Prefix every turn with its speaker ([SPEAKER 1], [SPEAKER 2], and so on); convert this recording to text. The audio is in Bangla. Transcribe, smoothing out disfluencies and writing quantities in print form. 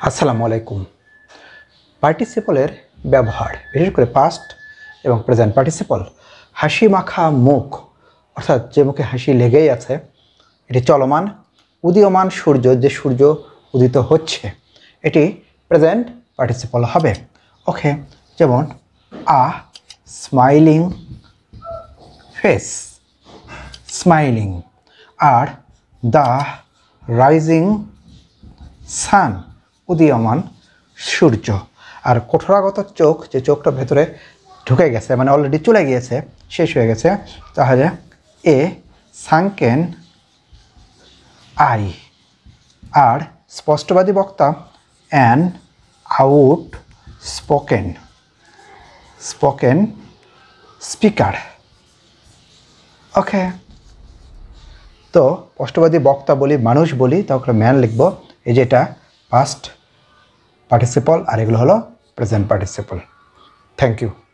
[SPEAKER 1] আসসালামু আলাইকুম। পার্টিসিপলের ব্যবহার, বিশেষ করে পাস্ট এবং প্রেজেন্ট পার্টিসিপল। হাসি মাখা মুখ, অর্থাৎ যে মুখে হাসি লেগেই আছে, এটি চলমান। উদীয়মান সূর্য, যে সূর্য উদিত হচ্ছে, এটি প্রেজেন্ট পার্টিসিপল হবে। ওকে, যেমন আ স্মাইলিং ফেস, স্মাইলিং। আর দ্য রাইজিং সান, উদীয়মান সূর্য। আর কঠোরাগত চোখ, যে চোখটা ভেতরে ঢুকে গেছে, মানে অলরেডি চলে গিয়েছে, শেষ হয়ে গেছে, তাহলে এ সানকেন আই। আর স্পষ্টবাদী বক্তা an outspoken, spoken speaker. Okay, তো স্পষ্টবাদী বক্তা বলি, মানুষ বলি, তখন ম্যান লিখব। এই যেটা পাস্ট পার্টিসিপল, আর এগুলো হলো প্রেজেন্ট পার্টিসিপল। Thank you.